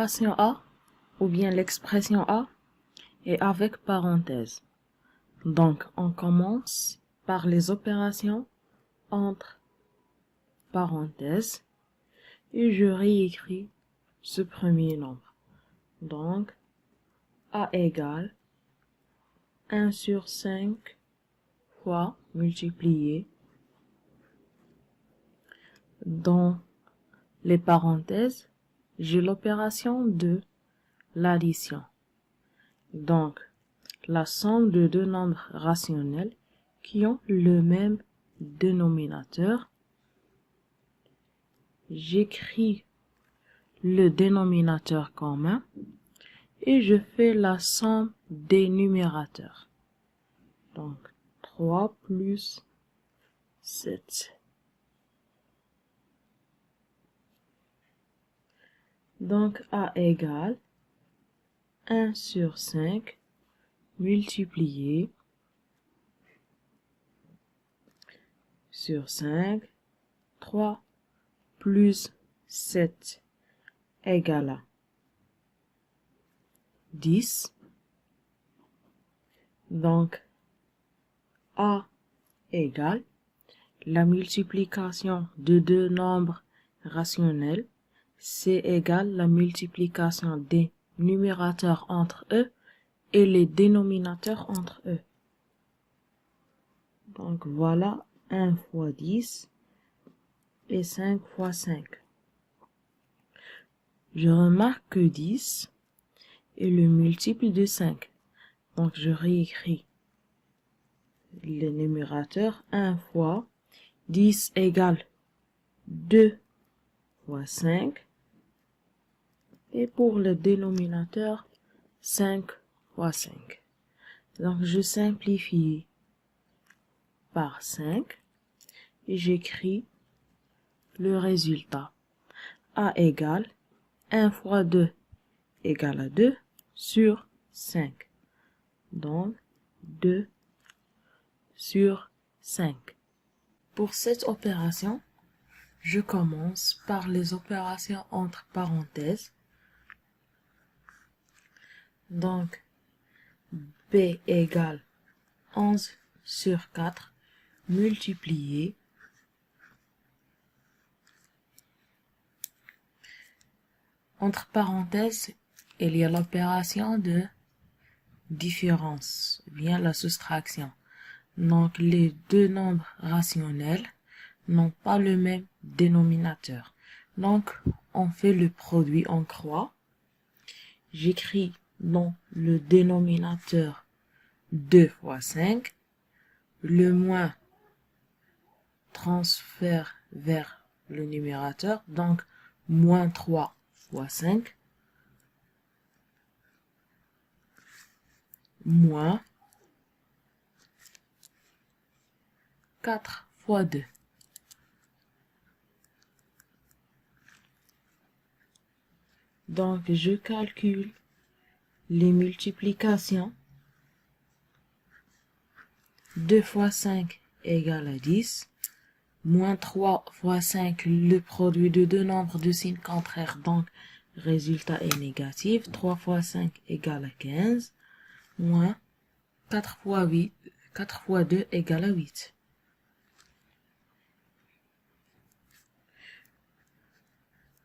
l'opération A, ou bien l'expression A, est avec parenthèse. Donc, on commence par les opérations entre parenthèses et je réécris ce premier nombre. Donc, A égale 1 sur 5 fois multiplié dans les parenthèses, j'ai l'opération de l'addition. Donc, la somme de deux nombres rationnels qui ont le même dénominateur. J'écris le dénominateur commun et je fais la somme des numérateurs. Donc, 3 plus 7. Donc, A égale 1 sur 5 multiplié sur 5, 3 plus 7 égale à 10. Donc, A égale la multiplication de deux nombres rationnels, C égale la multiplication des numérateurs entre eux et les dénominateurs entre eux. Donc voilà 1 fois 10 et 5 fois 5. Je remarque que 10 est le multiple de 5. Donc je réécris le numérateur 1 fois 10 égale 2 fois 5. Et pour le dénominateur, 5 fois 5. Donc, je simplifie par 5 et j'écris le résultat. A égale 1 fois 2 égale à 2 sur 5. Donc, 2 sur 5. Pour cette opération, je commence par les opérations entre parenthèses. Donc, B égale 11 sur 4 multiplié entre parenthèses, il y a l'opération de différence, bien la soustraction. Donc, les deux nombres rationnels n'ont pas le même dénominateur. Donc, on fait le produit en croix. J'écris dans le dénominateur 2 fois 5. Le moins transfère vers le numérateur. Donc, moins 3 fois 5. Moins 4 fois 2. Donc, je calcule les multiplications. 2 fois 5 égale à 10. Moins 3 fois 5, le produit de deux nombres de signes contraires. Donc, résultat est négatif. 3 fois 5 égale à 15. Moins 4 fois 2 égale à 8.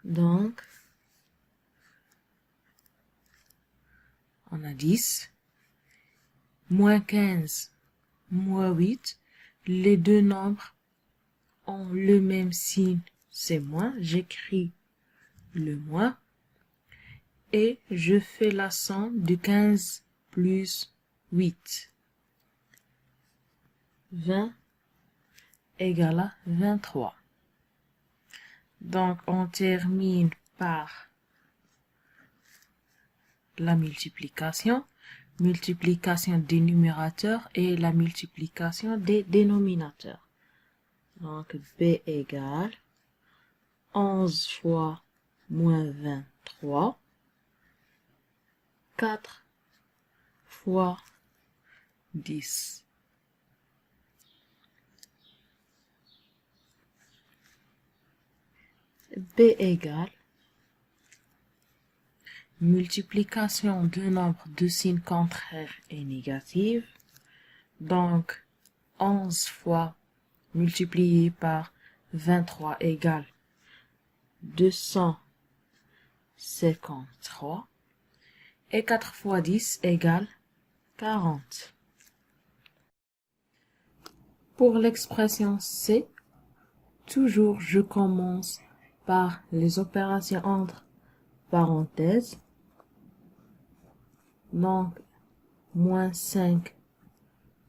Donc, on a 10. Moins 15, moins 8. Les deux nombres ont le même signe, c'est moins. J'écris le moins. Et je fais la somme de 15 plus 8. 20 égale à 23. Donc, on termine par la multiplication. Multiplication des numérateurs et la multiplication des dénominateurs. Donc, B égale 11 fois moins 23. 4 fois 10. B égale multiplication de nombres de signes contraires et négatifs. Donc, 11 fois multiplié par 23 égale 253. Et 4 fois 10 égale 40. Pour l'expression C, toujours je commence par les opérations entre parenthèses. Donc, moins 5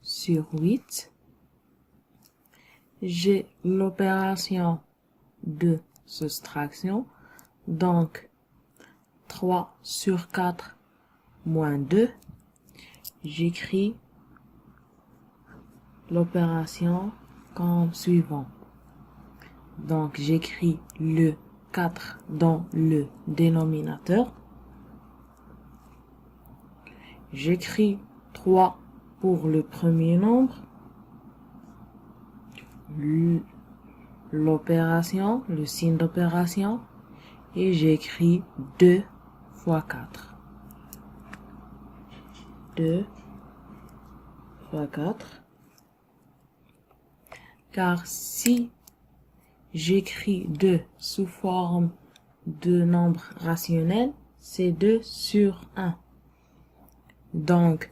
sur 8. J'ai l'opération de soustraction. Donc, 3 sur 4 moins 2. J'écris l'opération comme suivant. Donc, j'écris le 4 dans le dénominateur. J'écris 3 pour le premier nombre. L'opération, le signe d'opération. Et j'écris 2 fois 4. 2 fois 4. Car si j'écris 2 sous forme de nombre rationnel, c'est 2 sur 1. Donc,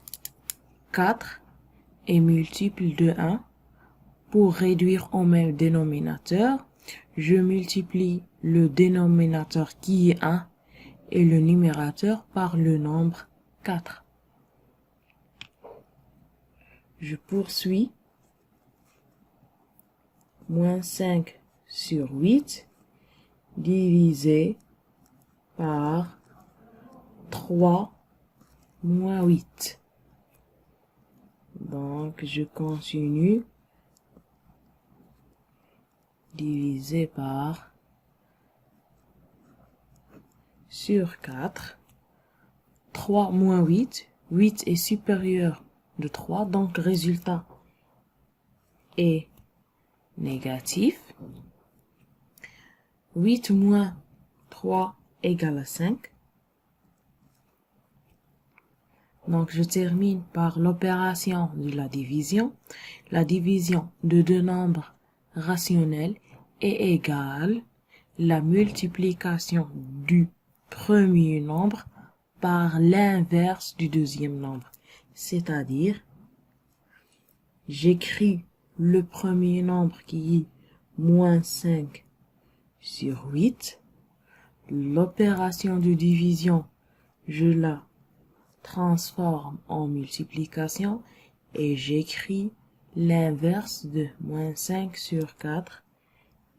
4 est multiple de 1. Pour réduire au même dénominateur, je multiplie le dénominateur qui est 1 et le numérateur par le nombre 4. Je poursuis. Moins 5 sur 8 divisé par 3 moins 8. Donc, je continue. Divisé par sur 4. 3 moins 8. 8 est supérieur de 3, donc résultat est négatif. 8 moins 3 égale à 5. Donc, je termine par l'opération de la division. La division de deux nombres rationnels est égale la multiplication du premier nombre par l'inverse du deuxième nombre. C'est-à-dire, j'écris le premier nombre qui est moins 5 sur 8. L'opération de division, je la transforme en multiplication et j'écris l'inverse de moins 5 sur 4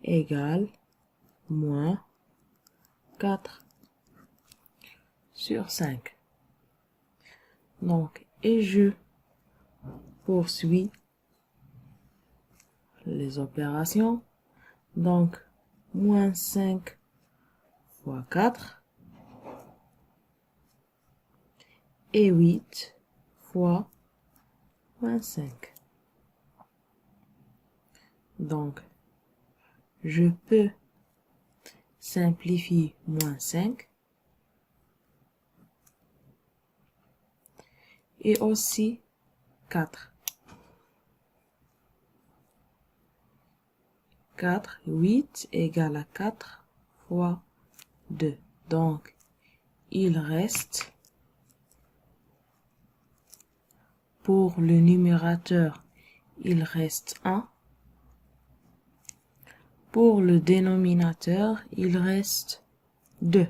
égale moins 4 sur 5. Donc, et je poursuis les opérations. Donc, moins 5 fois 4 et 8 fois moins 5. Donc, je peux simplifier moins 5 et aussi 4. 4, 8 égale à 4 fois 2. Donc, il reste, pour le numérateur, il reste 1. Pour le dénominateur, il reste 2.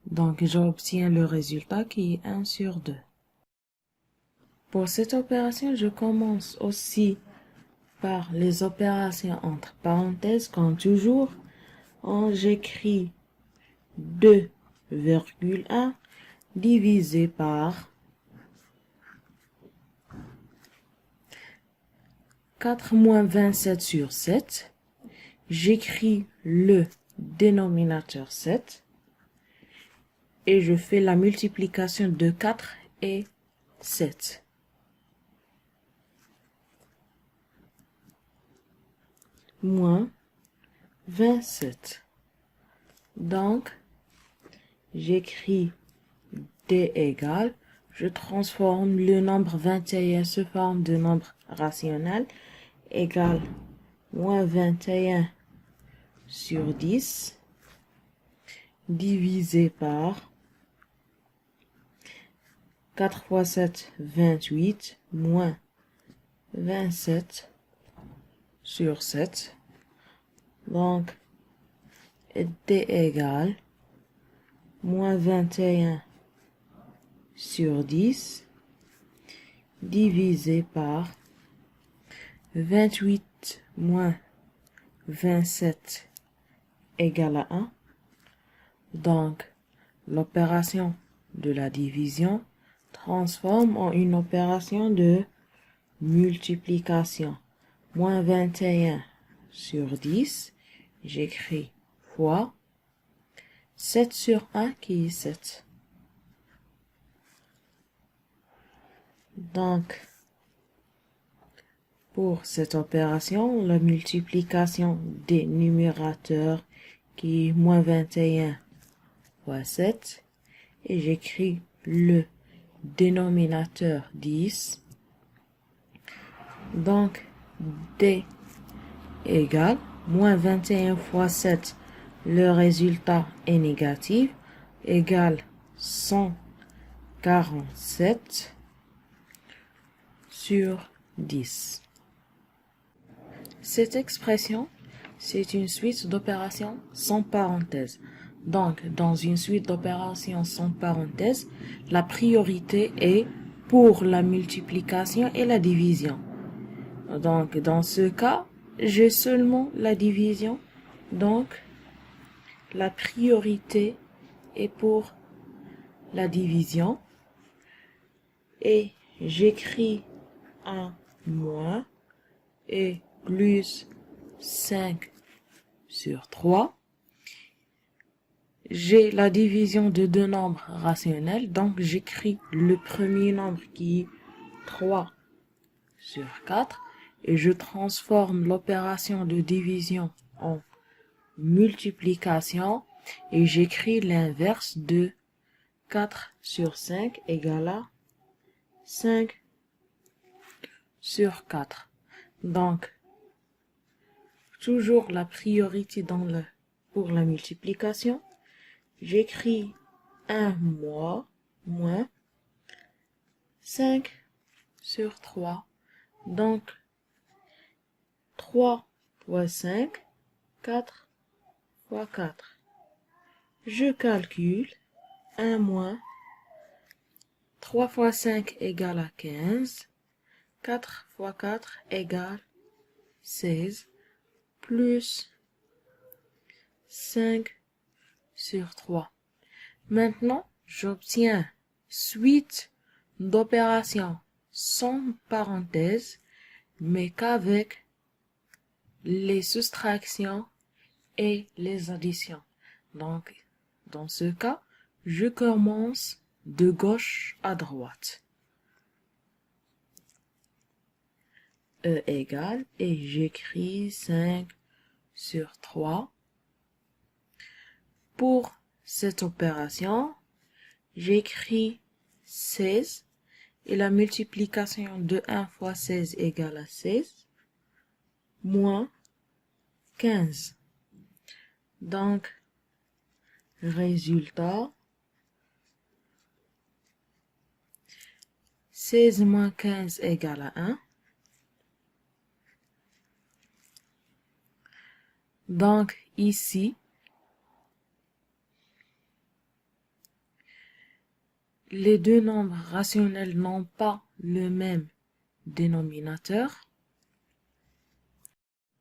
Donc, j'obtiens le résultat qui est 1 sur 2. Pour cette opération, je commence aussi par les opérations entre parenthèses, comme toujours. J'écris 2,1 divisé par 4 moins 27 sur 7. J'écris le dénominateur 7 et je fais la multiplication de 4 et 7. Moins 27. Donc, j'écris D égale, je transforme le nombre 21 sous forme de nombre rationnel égale moins 21 sur 10 divisé par 4 fois 7, 28, moins 27 sur 7. Donc, D égale moins 21 sur 10 divisé par 28 moins 27 égale à 1. Donc, l'opération de la division transforme en une opération de multiplication. Moins 21 sur 10, j'écris fois 7 sur 1 qui est 7. Donc, pour cette opération, la multiplication des numérateurs qui est moins 21 fois 7, et j'écris le dénominateur 10. Donc, D égale moins 21 fois 7, le résultat est négatif, égale 147 sur 10. Cette expression, c'est une suite d'opérations sans parenthèse. Donc, dans une suite d'opérations sans parenthèse, la priorité est pour la multiplication et la division. Donc, dans ce cas, j'ai seulement la division. Donc, la priorité est pour la division. Et j'écris un moins et plus 5 sur 3. J'ai la division de deux nombres rationnels, donc j'écris le premier nombre qui est 3 sur 4 et je transforme l'opération de division en multiplication et j'écris l'inverse de 4 sur 5 égale à 5 sur 4. Donc, toujours la priorité pour la multiplication. J'écris 1 moins 5 sur 3. Donc, 3 fois 5, 4 fois 4. Je calcule 1 moins 3 fois 5 égale à 15. 4 fois 4 égale 16. Plus 5 sur 3. Maintenant, j'obtiens suite d'opérations sans parenthèse, mais qu'avec les soustractions et les additions. Donc, dans ce cas, je commence de gauche à droite. E égale, et j'écris 5 sur 3. Pour cette opération, j'écris 16 et la multiplication de 1 fois 16 égale à 16 moins 15. Donc, résultat, 16 moins 15 égale à 1. Donc, ici, les deux nombres rationnels n'ont pas le même dénominateur.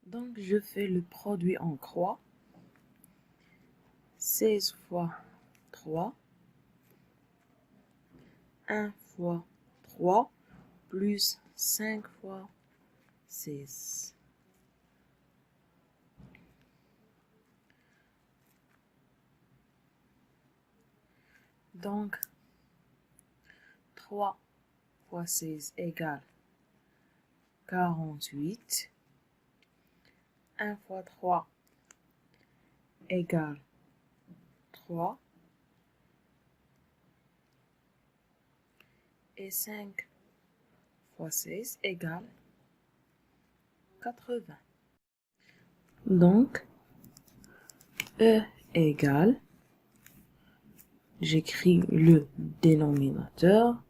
Donc, je fais le produit en croix. 16 fois 3. 1 fois 3 plus 5 fois 16. Donc, 3 fois 16 égale 48. 1 fois 3 égale 3 et 5 fois 16 égale 80. Donc, E égale, j'écris le dénominateur,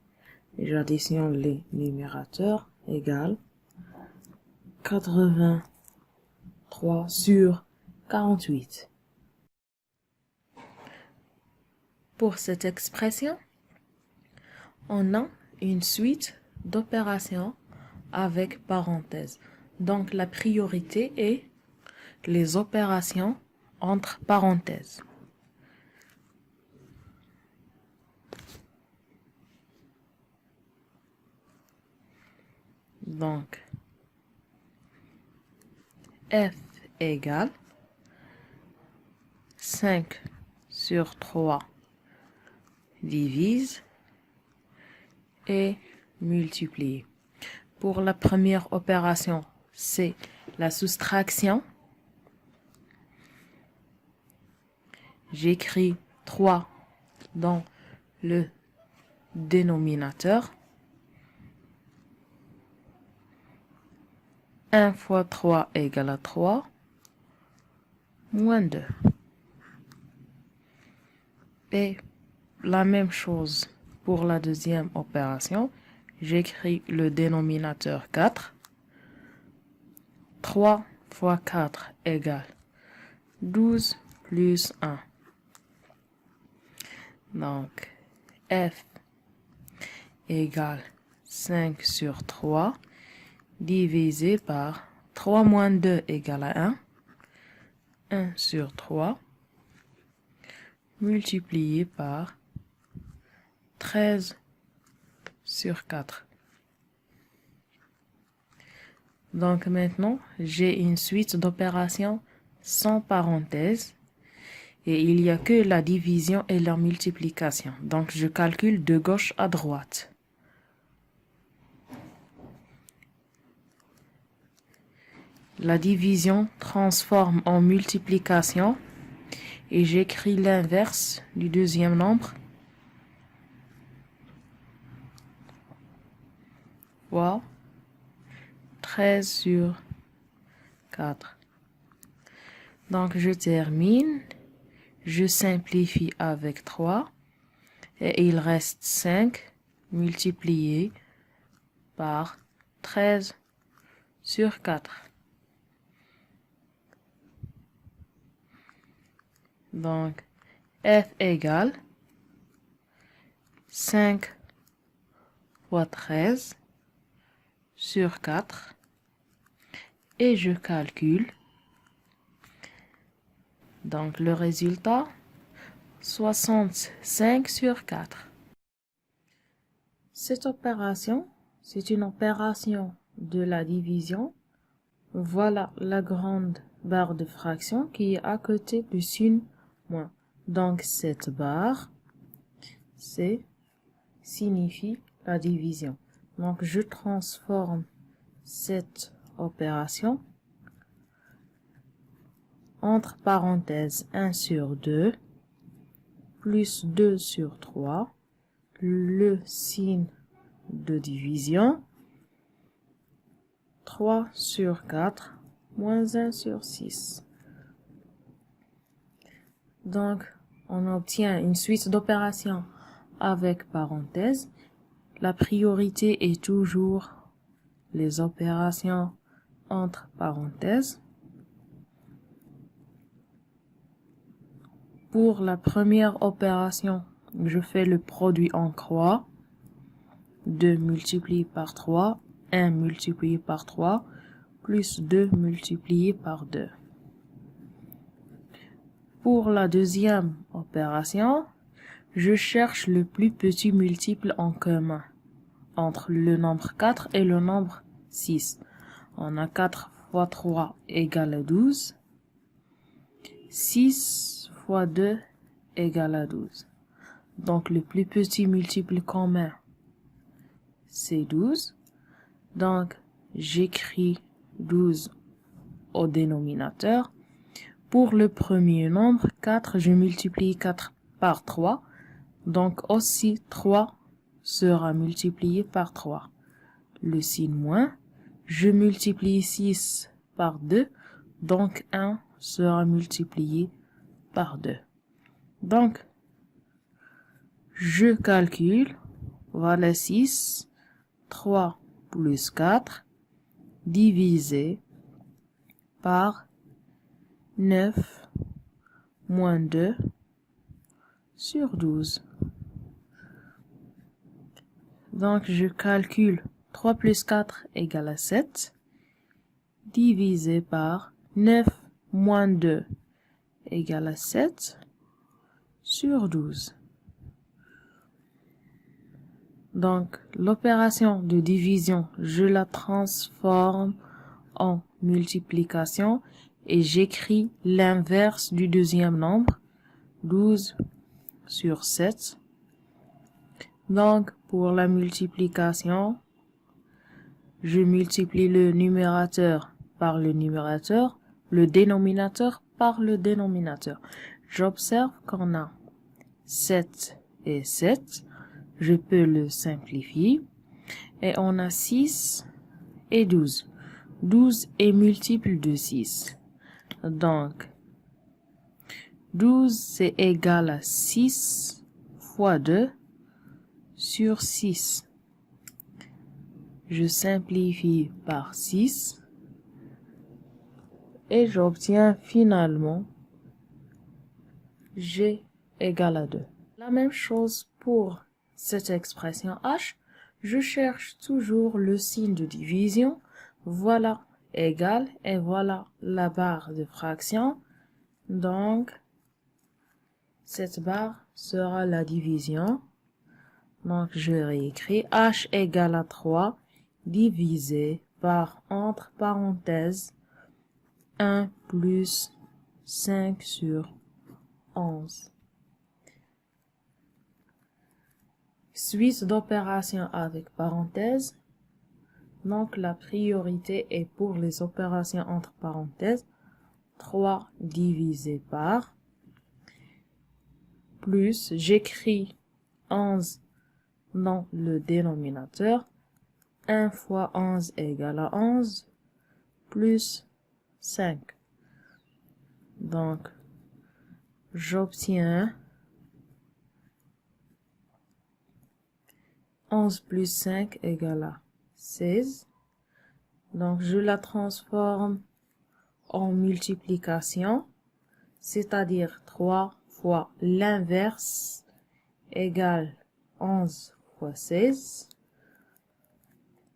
j'additionne les numérateurs, égale 83 sur 48. Pour cette expression, on a une suite d'opérations avec parenthèses. Donc, la priorité est les opérations entre parenthèses. Donc, F égale 5 sur 3 divise et multiplie. Pour la première opération, c'est la soustraction. J'écris 3 dans le dénominateur. 1 fois 3 égale à 3, moins 2. Et la même chose pour la deuxième opération. J'écris le dénominateur 4. 3 fois 4 égale 12 plus 1. Donc, F égale 5 sur 3 divisé par 3 moins 2 égale à 1. 1 sur 3 multiplié par 13 sur 4. Donc maintenant, j'ai une suite d'opérations sans parenthèses et il n'y a que la division et la multiplication. Donc je calcule de gauche à droite. La division transforme en multiplication et j'écris l'inverse du deuxième nombre. Fois 13 sur 4. Donc je termine, je simplifie avec 3 et il reste 5 multiplié par 13 sur 4. Donc, F égale 5 fois 13 sur 4 et je calcule. Donc, le résultat, 65 sur 4. Cette opération, c'est une opération de la division. Voilà la grande barre de fraction qui est à côté du signe moins. Donc, cette barre, signifie la division. Donc, je transforme cette opération entre parenthèses 1 sur 2 plus 2 sur 3, le signe de division, 3 sur 4 moins 1 sur 6. Donc, on obtient une suite d'opérations avec parenthèses. La priorité est toujours les opérations entre parenthèses. Pour la première opération, je fais le produit en croix. 2 multiplié par 3, 1 multiplié par 3, plus 2 multiplié par 2. Pour la deuxième opération, je cherche le plus petit multiple en commun entre le nombre 4 et le nombre 6. On a 4 fois 3 égale à 12. 6 fois 2 égale à 12. Donc, le plus petit multiple commun, c'est 12. Donc, j'écris 12 au dénominateur. Pour le premier nombre, 4, je multiplie 4 par 3. Donc aussi 3 sera multiplié par 3. Le signe moins, je multiplie 6 par 2, donc 1 sera multiplié par 2. Donc, je calcule, voilà 6, 3 plus 4, divisé par 9 moins 2 sur 12. Donc, je calcule 3 plus 4 égale à 7, divisé par 9 moins 2 égale à 7 sur 12. Donc, l'opération de division, je la transforme en multiplication et j'écris l'inverse du deuxième nombre, 12 sur 7. Donc, pour la multiplication, je multiplie le numérateur par le numérateur, le dénominateur par le dénominateur. J'observe qu'on a 7 et 7. Je peux le simplifier. Et on a 6 et 12. 12 est multiple de 6. Donc, 12 c'est égal à 6 fois 2 sur 6. Je simplifie par 6 et j'obtiens finalement G égale à 2. La même chose pour cette expression H. Je cherche toujours le signe de division. Voilà égal et voilà la barre de fraction. Donc, cette barre sera la division. Donc, je réécris H égale à 3 divisé par, entre parenthèses, 1 plus 5 sur 11. Suite d'opérations avec parenthèses. Donc, la priorité est pour les opérations entre parenthèses. 3 divisé par, plus, j'écris 11 dans le dénominateur. 1 fois 11 égale à 11, plus 5. Donc, j'obtiens 11 plus 5 égale à 16. Donc, je la transforme en multiplication, c'est-à-dire 3 fois l'inverse égale 11 fois 16.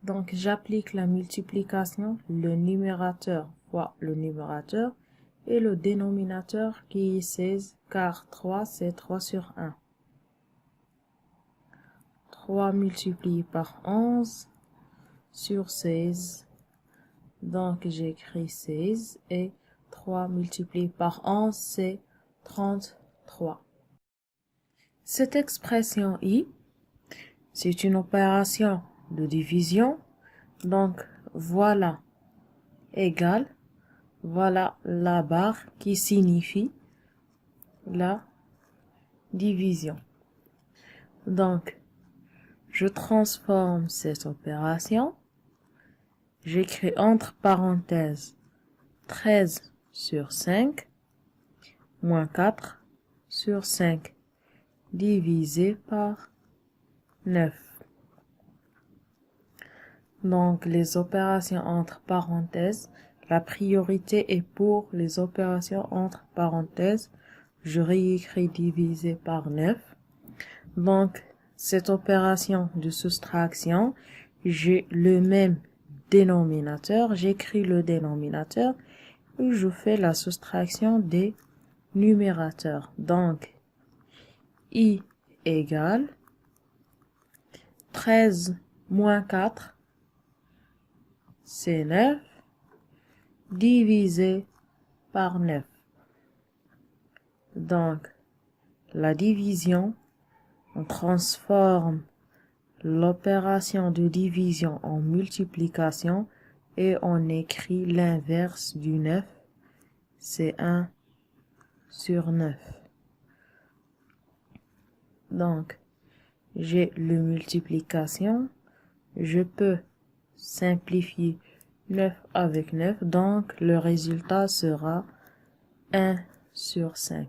Donc, j'applique la multiplication, le numérateur fois le numérateur et le dénominateur qui est 16, car 3 c'est 3 sur 1. 3 multiplié par 11 sur 16. Donc, j'écris 16 et 3 multiplié par 11, c'est 33. Cette expression I, c'est une opération de division. Donc, voilà égal, voilà la barre qui signifie la division. Donc, je transforme cette opération. J'écris entre parenthèses 13 sur 5 moins 4 sur 5 divisé par 9. Donc, les opérations entre parenthèses, la priorité est pour les opérations entre parenthèses. Je réécris divisé par 9. Donc, cette opération de soustraction, j'ai le même dénominateur. J'écris le dénominateur et je fais la soustraction des numérateurs. Donc, I égale 13 moins 4, c'est 9, divisé par 9. Donc, la division, on transforme l'opération de division en multiplication et on écrit l'inverse du 9, c'est 1 sur 9. Donc, j'ai le multiplication. Je peux simplifier 9 avec 9. Donc, le résultat sera 1 sur 5.